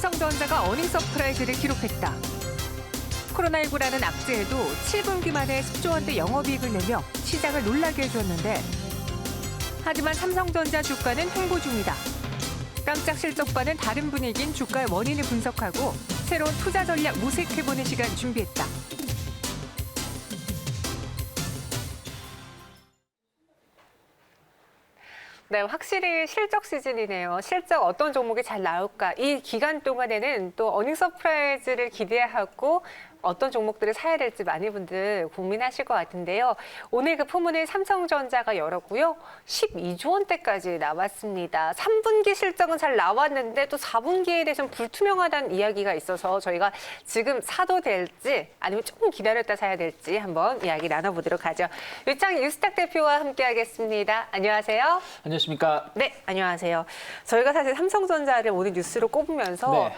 삼성전자가 어닝 서프라이즈를 기록했다. 코로나19라는 악재에도 7분기 만에 10조 원대 영업이익을 내며 시장을 놀라게 해줬는데 하지만 삼성전자 주가는 횡보 중이다. 깜짝 실적과는 다른 분위기인 주가의 원인을 분석하고 새로운 투자 전략 모색해보는 시간 준비했다. 네, 확실히 실적 시즌이네요. 실적 어떤 종목이 잘 나올까? 이 기간 동안에는 또 어닝 서프라이즈를 기대하고 어떤 종목들을 사야 될지 많은 분들 고민하실 것 같은데요. 오늘 그 포문을 삼성전자가 열었고요. 12조 원대까지 나왔습니다. 3분기 실적은 잘 나왔는데 또 4분기에 대해 좀 불투명하다는 이야기가 있어서 저희가 지금 사도 될지 아니면 조금 기다렸다 사야 될지 한번 이야기 나눠보도록 하죠. 유창 유스탁 대표와 함께하겠습니다. 안녕하세요. 안녕하십니까? 네, 안녕하세요. 저희가 사실 삼성전자를 오늘 뉴스로 꼽으면서 네.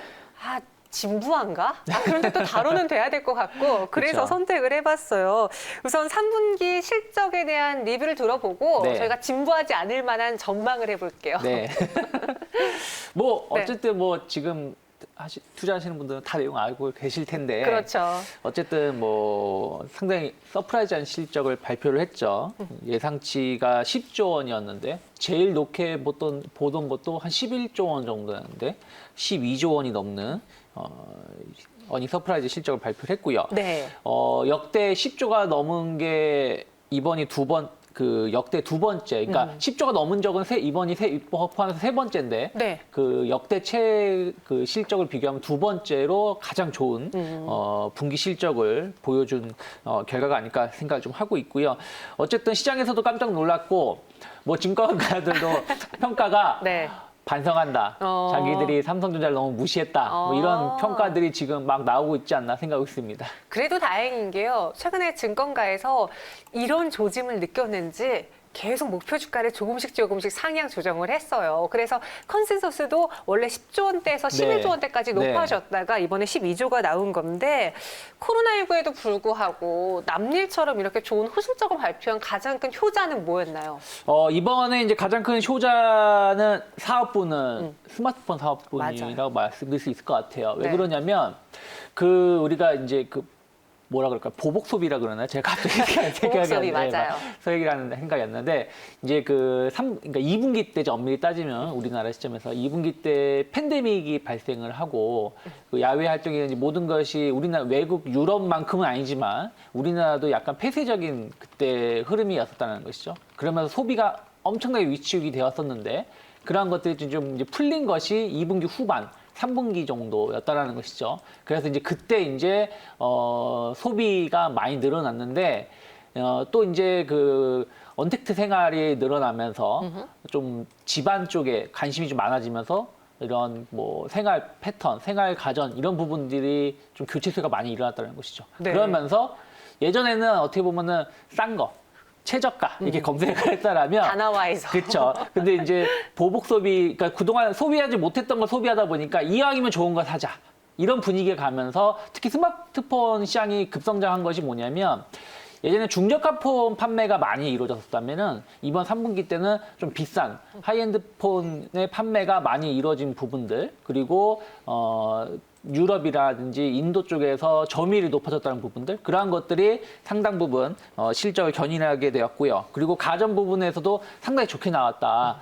진부한가? 그런데 또 다뤄는 돼야 될 것 같고 그래서 그렇죠. 선택을 해봤어요. 우선 3분기 실적에 대한 리뷰를 들어보고 네. 저희가 진부하지 않을 만한 전망을 해볼게요. 네. 뭐 어쨌든 뭐 지금 투자하시는 분들은 다 내용 알고 계실 텐데. 그렇죠. 어쨌든 뭐 상당히 서프라이즈한 실적을 발표를 했죠. 예상치가 10조 원이었는데 제일 높게 보던 것도 한 11조 원 정도였는데 12조 원이 넘는 어닝 서프라이즈 실적을 발표를 했고요. 네. 역대 10조가 넘은 게 이번이 역대 두 번째, 그러니까 10조가 넘은 적은 이번이 포함해서 세 번째인데, 네. 그 역대 그 실적을 비교하면 두 번째로 가장 좋은 분기 실적을 보여준 결과가 아닐까 생각을 좀 하고 있고요. 어쨌든 시장에서도 깜짝 놀랐고, 뭐 증권가들도 평가가 네. 반성한다. 자기들이 삼성전자를 너무 무시했다. 뭐 이런 평가들이 지금 막 나오고 있지 않나 생각하고 있습니다. 그래도 다행인 게요. 최근에 증권가에서 이런 조짐을 느꼈는지 계속 목표 주가를 조금씩 상향 조정을 했어요. 그래서 컨센서스도 원래 10조 원대에서 11조 원대까지 높아졌다가 이번에 12조가 나온 건데 코로나19에도 불구하고 남일처럼 이렇게 좋은 호실적을 발표한 가장 큰 효자는 뭐였나요? 이번에 이제 가장 큰 효자는 사업부는 스마트폰 사업부라고 말씀드릴 수 있을 것 같아요. 왜 그러냐면 우리가 이제 뭐라 그럴까 보복 소비라 그러나 제가 갑자기 보복 소비 맞아요. 소액이라는 생각이 났는데 이제 그러니까 2분기 때 엄밀히 따지면 우리나라 시점에서 2분기 때 팬데믹이 발생을 하고 그 야외 활동이든지 모든 것이 우리나라 외국 유럽만큼은 아니지만 우리나라도 약간 폐쇄적인 그때 흐름이었었다는 것이죠. 그러면서 소비가 엄청나게 위축이 되었었는데 그러한 것들이 좀 이제 풀린 것이 2분기 후반. 3분기 정도였다라는 것이죠. 그래서 이제 그때 이제 소비가 많이 늘어났는데 또 이제 언택트 생활이 늘어나면서 좀 집안 쪽에 관심이 좀 많아지면서 이런 뭐 생활 패턴, 생활 가전 이런 부분들이 좀 교체세가 많이 일어났다는 것이죠. 네. 그러면서 예전에는 어떻게 보면은 싼 거. 최저가 이렇게 검색을 했다라면 다나와에서 그렇죠. 근데 이제 보복 소비, 그러니까 그동안 소비하지 못했던 걸 소비하다 보니까 이왕이면 좋은 거 사자 이런 분위기에 가면서 특히 스마트폰 시장이 급성장한 것이 뭐냐면 예전에 중저가 폰 판매가 많이 이루어졌었다면은 이번 3분기 때는 좀 비싼 하이엔드 폰의 판매가 많이 이루어진 부분들 그리고 유럽이라든지 인도 쪽에서 점유율이 높아졌다는 부분들 그러한 것들이 상당 부분 실적을 견인하게 되었고요. 그리고 가전 부분에서도 상당히 좋게 나왔다.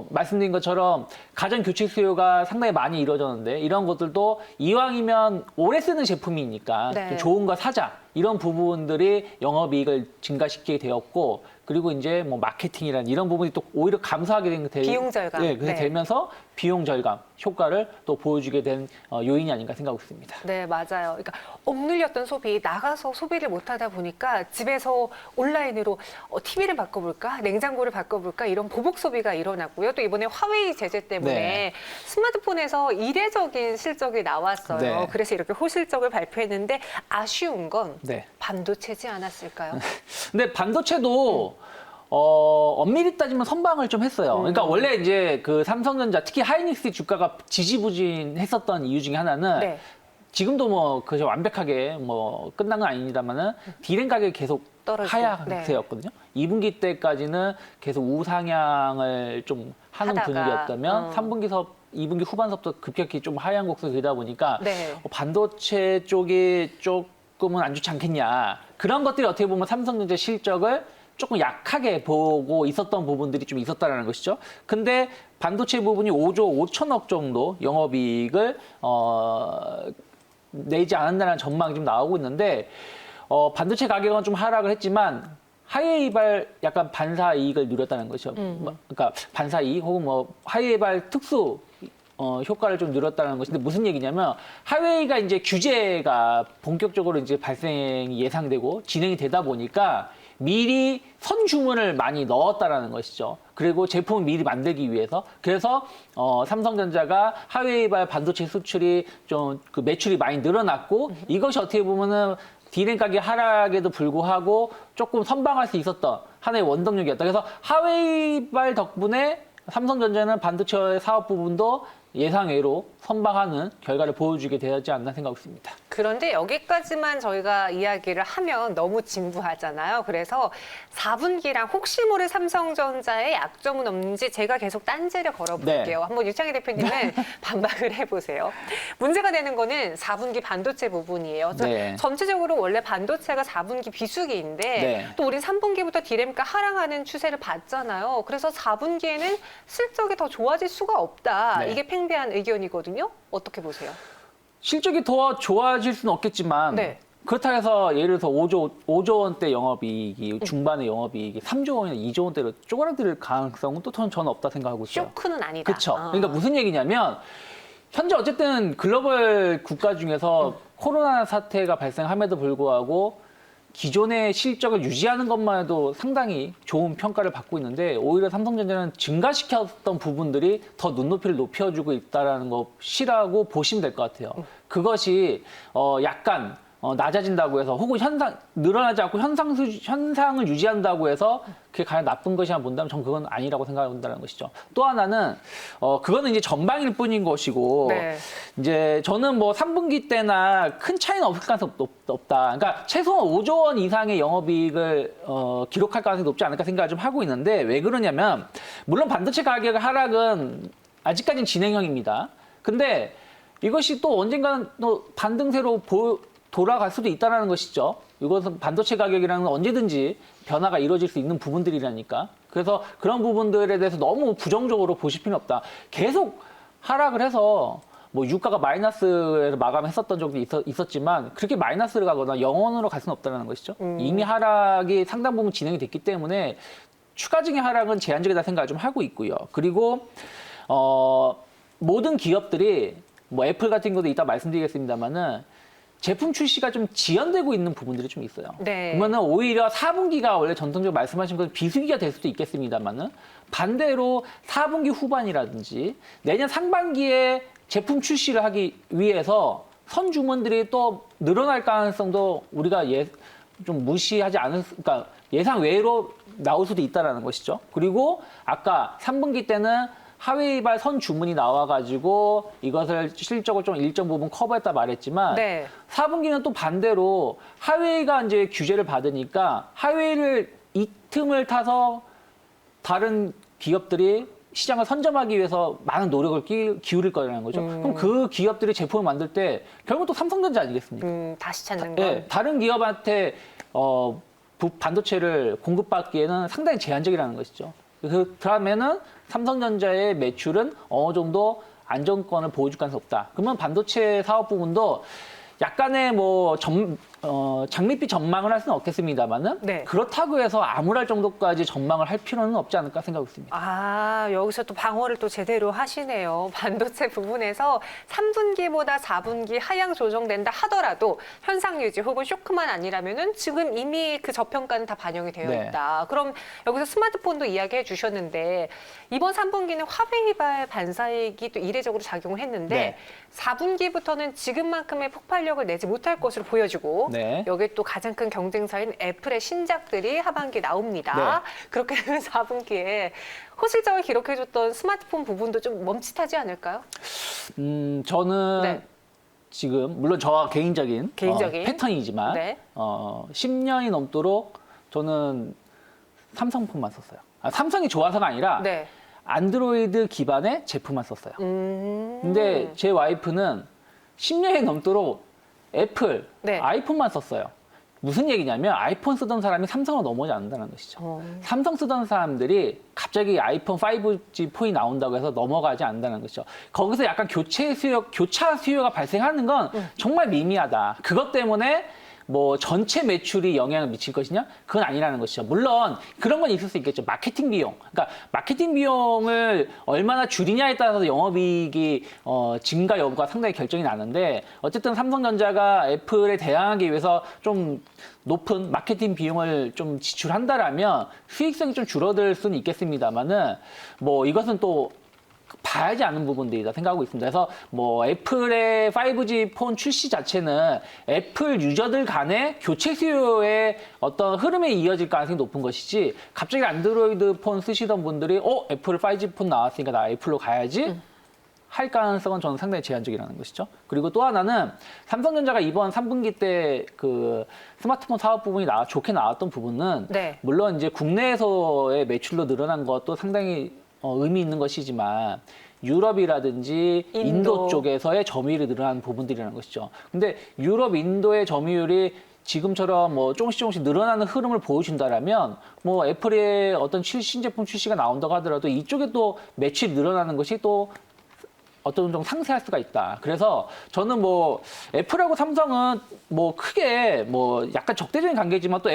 말씀드린 것처럼 가전 교체 수요가 상당히 많이 이루어졌는데 이런 것들도 이왕이면 오래 쓰는 제품이니까 좀 좋은 거 사자. 이런 부분들이 영업이익을 증가시키게 되었고 그리고 이제 뭐 마케팅이란 이런 부분이 또 오히려 감소하게 된 비용 절감 되면서 비용 절감 효과를 또 보여주게 된 요인이 아닌가 생각하고 있습니다. 네, 맞아요. 그러니까 억눌렸던 소비, 나가서 소비를 못하다 보니까 집에서 온라인으로 TV를 바꿔볼까, 냉장고를 바꿔볼까 이런 보복 소비가 일어났고요. 또 이번에 화웨이 제재 때문에 스마트폰에서 이례적인 실적이 나왔어요. 그래서 이렇게 호실적을 발표했는데 아쉬운 건 반도체지 않았을까요? 근데 반도체도 엄밀히 따지면 선방을 좀 했어요. 그러니까 원래 이제 삼성전자 특히 하이닉스 주가가 지지부진했었던 이유 중에 하나는 지금도 뭐 그저 완벽하게 뭐 끝난 건 아닙니다만은 디램 가격이 계속 하향세였거든요. 2분기 때까지는 계속 우상향을 좀 하는 분위기였다면 3분기 2분기 후반서부터 급격히 좀 하향 곡선이다 보니까 네. 반도체 쪽이 조금은 안 좋지 않겠냐. 그런 것들이 어떻게 보면 삼성전자 실적을 조금 약하게 보고 있었던 부분들이 좀 있었다라는 것이죠. 근데 반도체 부분이 5조 5천억 정도 영업이익을 내지 않는다는 전망이 좀 나오고 있는데 반도체 가격은 좀 하락을 했지만 하이에이발 약간 반사 이익을 누렸다는 거죠. 그러니까 반사 이익 혹은 뭐 하이에이발 특수 효과를 좀 누렸다는 것인데 무슨 얘기냐면 하웨이가 이제 규제가 본격적으로 이제 발생이 예상되고 진행이 되다 보니까 미리 선 주문을 많이 넣었다라는 것이죠. 그리고 제품을 미리 만들기 위해서. 그래서 삼성전자가 하웨이발 반도체 수출이 좀 그 매출이 많이 늘어났고 이것이 어떻게 보면은 디램 가격 하락에도 불구하고 조금 선방할 수 있었던 하나의 원동력이었다. 그래서 하웨이발 덕분에 삼성전자는 반도체 사업 부분도 예상외로 선방하는 결과를 보여주게 되지 않나 생각했습니다. 그런데 여기까지만 저희가 이야기를 하면 너무 진부하잖아요. 그래서 4분기랑 혹시 모를 삼성전자의 약점은 없는지 제가 계속 딴지를 걸어볼게요. 네. 한번 유창희 대표님은 반박을 해보세요. 문제가 되는 거는 4분기 반도체 부분이에요. 네. 전체적으로 원래 반도체가 4분기 비수기인데 네. 또 우린 3분기부터 디램가 하락하는 추세를 봤잖아요. 그래서 4분기에는 실적이 더 좋아질 수가 없다. 네. 이게 팽배한 의견이거든요. 어떻게 보세요? 실적이 더 좋아질 수는 없겠지만 네. 그렇다고 해서 예를 들어서 5조 원대 영업이익이 중반의 영업이익이 3조 원이나 2조 원대로 쪼그라들 가능성은 또 저는 없다 생각하고 있어요. 쇼크는 아니다. 그렇죠. 그러니까 무슨 얘기냐면 현재 어쨌든 글로벌 국가 중에서 코로나 사태가 발생함에도 불구하고 기존의 실적을 유지하는 것만 해도 상당히 좋은 평가를 받고 있는데 오히려 삼성전자는 증가시켰던 부분들이 더 눈높이를 높여주고 있다는 것이라고 보시면 될 것 같아요. 그것이 약간 낮아진다고 해서 혹은 늘어나지 않고 현상을 유지한다고 해서 그게 가장 나쁜 것이라 본다면 전 그건 아니라고 생각한다는 것이죠. 또 하나는 그거는 이제 전방일 뿐인 것이고 네. 이제 저는 뭐 3분기 때나 큰 차이는 없을 가능성이 없다. 그러니까 최소한 5조 원 이상의 영업이익을 기록할 가능성이 높지 않을까 생각을 좀 하고 있는데 왜 그러냐면 물론 반도체 가격 하락은 아직까지는 진행형입니다. 근데 이것이 또 언젠가는 또 반등세로 돌아갈 수도 있다는 것이죠. 이것은 반도체 가격이라는 건 언제든지 변화가 이루어질 수 있는 부분들이라니까. 그래서 그런 부분들에 대해서 너무 부정적으로 보실 필요는 없다. 계속 하락을 해서 뭐 유가가 마이너스에서 마감했었던 적도 있었지만 그렇게 마이너스를 가거나 영원으로 갈 수는 없다는 것이죠. 이미 하락이 상당 부분 진행이 됐기 때문에 추가적인 하락은 제한적이다 생각을 좀 하고 있고요. 그리고 모든 기업들이 뭐 애플 같은 경우도 이따 말씀드리겠습니다만은 제품 출시가 좀 지연되고 있는 부분들이 좀 있어요. 네. 그러면은 오히려 4분기가 원래 전통적으로 말씀하신 것처럼 비수기가 될 수도 있겠습니다만은 반대로 4분기 후반이라든지 내년 상반기에 제품 출시를 하기 위해서 선 주문들이 또 늘어날 가능성도 우리가 좀 무시하지 않을, 그러니까 예상 외로 나올 수도 있다라는 것이죠. 그리고 아까 3분기 때는 하웨이발 선 주문이 나와가지고 이것을 실적을 좀 일정 부분 커버했다 말했지만 네. 4분기는 또 반대로 하웨이가 이제 규제를 받으니까 하웨이를 이 틈을 타서 다른 기업들이 시장을 선점하기 위해서 많은 노력을 기울일 거라는 거죠. 그럼 그 기업들이 제품을 만들 때 결국 또 삼성전자 아니겠습니까? 다시 찾는 건. 네, 다른 기업한테 반도체를 공급받기에는 상당히 제한적이라는 것이죠. 그러면은 삼성전자의 매출은 어느 정도 안정권을 보여줄 가능성이 없다. 그러면 반도체 사업 부분도 약간의 뭐 장밋빛 전망을 할 수는 없겠습니다만은 네. 그렇다고 해서 암울할 정도까지 전망을 할 필요는 없지 않을까 생각했습니다. 아, 여기서 또 방어를 또 제대로 하시네요. 반도체 부분에서 3분기보다 4분기 하향 조정된다 하더라도 현상 유지 혹은 쇼크만 아니라면은 지금 이미 그 저평가는 다 반영이 되어 네. 있다. 그럼 여기서 스마트폰도 이야기해 주셨는데 이번 3분기는 화웨이발 반사이익이 또 이례적으로 작용을 했는데 네. 4분기부터는 지금만큼의 폭발력을 내지 못할 것으로 보여지고 네. 여기에 또 가장 큰 경쟁사인 애플의 신작들이 하반기에 나옵니다. 네. 그렇게 되면 4분기에 호실적을 기록해줬던 스마트폰 부분도 좀 멈칫하지 않을까요? 저는 네. 지금 물론 저와 개인적인 패턴이지만 네. 10년이 넘도록 저는 삼성폰만 썼어요. 삼성이 좋아서가 아니라 네. 안드로이드 기반의 제품만 썼어요. 근데 제 와이프는 10년이 넘도록 애플, 네. 아이폰만 썼어요. 무슨 얘기냐면 아이폰 쓰던 사람이 삼성으로 넘어오지 않는다는 것이죠. 삼성 쓰던 사람들이 갑자기 아이폰 5G 폰이 나온다고 해서 넘어가지 않는다는 것이죠. 거기서 약간 교차 수요가 발생하는 건 정말 미미하다. 그것 때문에 뭐 전체 매출이 영향을 미칠 것이냐? 그건 아니라는 것이죠. 물론 그런 건 있을 수 있겠죠. 마케팅 비용. 그러니까 마케팅 비용을 얼마나 줄이냐에 따라서 영업이익이 증가 여부가 상당히 결정이 나는데 어쨌든 삼성전자가 애플에 대항하기 위해서 좀 높은 마케팅 비용을 좀 지출한다라면 수익성이 좀 줄어들 수는 있겠습니다만은 뭐 이것은 또 봐야지 않는 부분들이다 생각하고 있습니다. 그래서 뭐 애플의 5G 폰 출시 자체는 애플 유저들 간의 교체 수요의 어떤 흐름에 이어질 가능성이 높은 것이지 갑자기 안드로이드 폰 쓰시던 분들이 애플 5G 폰 나왔으니까 나 애플로 가야지 할 가능성은 저는 상당히 제한적이라는 것이죠. 그리고 또 하나는 삼성전자가 이번 3분기 때 그 스마트폰 사업 부분이 좋게 나왔던 부분은 네. 물론 이제 국내에서의 매출로 늘어난 것도 상당히 의미 있는 것이지만 유럽이라든지 인도 쪽에서의 점유율이 늘어난 부분들이라는 것이죠. 근데 유럽, 인도의 점유율이 지금처럼 뭐 조금씩 늘어나는 흐름을 보여준다라면 뭐 애플의 어떤 신제품 출시가 나온다고 하더라도 이쪽에 또 매출이 늘어나는 것이 또 어떤 정도 상쇄할 수가 있다. 그래서 저는 뭐 애플하고 삼성은 뭐 크게 뭐 약간 적대적인 관계지만 또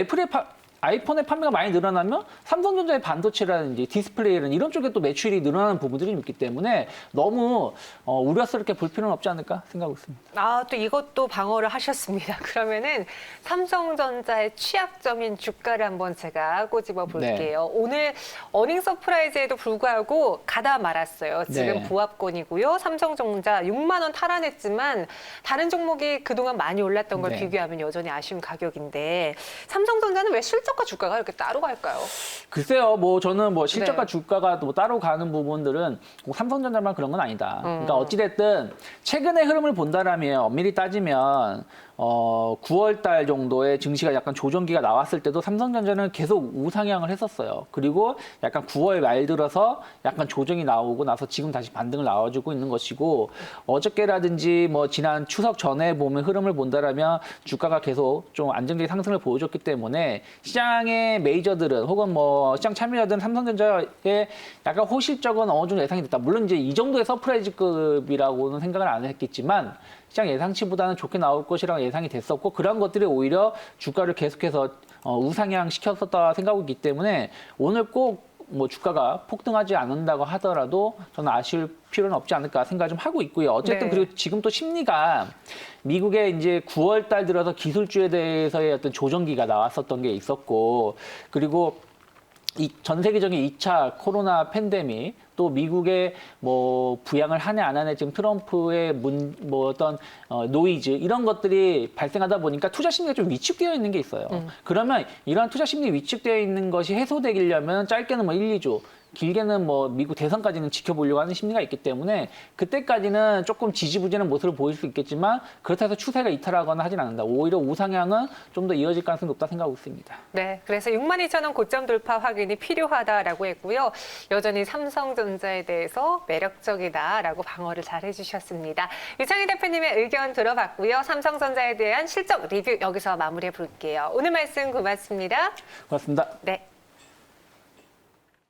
아이폰의 판매가 많이 늘어나면 삼성전자의 반도체라든지 디스플레이라는 이런 쪽에 또 매출이 늘어나는 부분들이 있기 때문에 너무 우려스럽게 볼 필요는 없지 않을까 생각하고 있습니다. 또 이것도 방어를 하셨습니다. 그러면은 삼성전자의 취약점인 주가를 한번 제가 꼬집어 볼게요. 오늘 어닝 서프라이즈에도 불구하고 가다 말았어요. 지금 네. 보합권이고요. 삼성전자 6만 원 탈환했지만 다른 종목이 그동안 많이 올랐던 걸 네. 비교하면 여전히 아쉬운 가격인데 삼성전자는 왜 실적과 주가가 이렇게 따로 갈까요? 글쎄요, 뭐 저는 뭐 실적과 네. 주가가 또 따로 가는 부분들은 꼭 삼성전자만 그런 건 아니다. 그러니까 어찌됐든 최근의 흐름을 본다라면 엄밀히 따지면 9월 달 정도에 증시가 약간 조정기가 나왔을 때도 삼성전자는 계속 우상향을 했었어요. 그리고 약간 9월 말 들어서 약간 조정이 나오고 나서 지금 다시 반등을 나와주고 있는 것이고 어저께라든지 뭐 지난 추석 전에 보면 흐름을 본다라면 주가가 계속 좀 안정적인 상승을 보여줬기 때문에 시장의 메이저들은 혹은 뭐 시장 참여자들은 삼성전자의 약간 호실적은 어느 정도 예상이 됐다. 물론 이제 이 정도의 서프라이즈급이라고는 생각을 안 했겠지만 시장 예상치보다는 좋게 나올 것이라고 예상이 됐었고 그런 것들이 오히려 주가를 계속해서 우상향 시켰었다 생각하고 있기 때문에 오늘 꼭 뭐 주가가 폭등하지 않는다고 하더라도 저는 아쉬울 필요는 없지 않을까 생각 좀 하고 있고요. 어쨌든 네. 그리고 지금 또 심리가 미국의 이제 9월 달 들어서 기술주에 대해서의 어떤 조정기가 나왔었던 게 있었고 그리고 전 세계적인 2차 코로나 팬데믹 또 미국의 뭐 부양을 하네 안 하네 지금 트럼프의 뭐 어떤 노이즈 이런 것들이 발생하다 보니까 투자 심리가 좀 위축되어 있는 게 있어요. 그러면 이러한 투자 심리 위축되어 있는 것이 해소되려면 짧게는 뭐 1, 2주 길게는 뭐 미국 대선까지는 지켜보려고 하는 심리가 있기 때문에 그때까지는 조금 지지부진한 모습을 보일 수 있겠지만 그렇다고 해서 추세가 이탈하거나 하진 않는다. 오히려 우상향은 좀 더 이어질 가능성이 높다 생각하고 있습니다. 네, 그래서 62,000원 고점 돌파 확인이 필요하다라고 했고요. 여전히 삼성전자에 대해서 매력적이다라고 방어를 잘 해주셨습니다. 유창희 대표님의 의견 들어봤고요. 삼성전자에 대한 실적 리뷰 여기서 마무리해 볼게요. 오늘 말씀 고맙습니다. 고맙습니다. 네.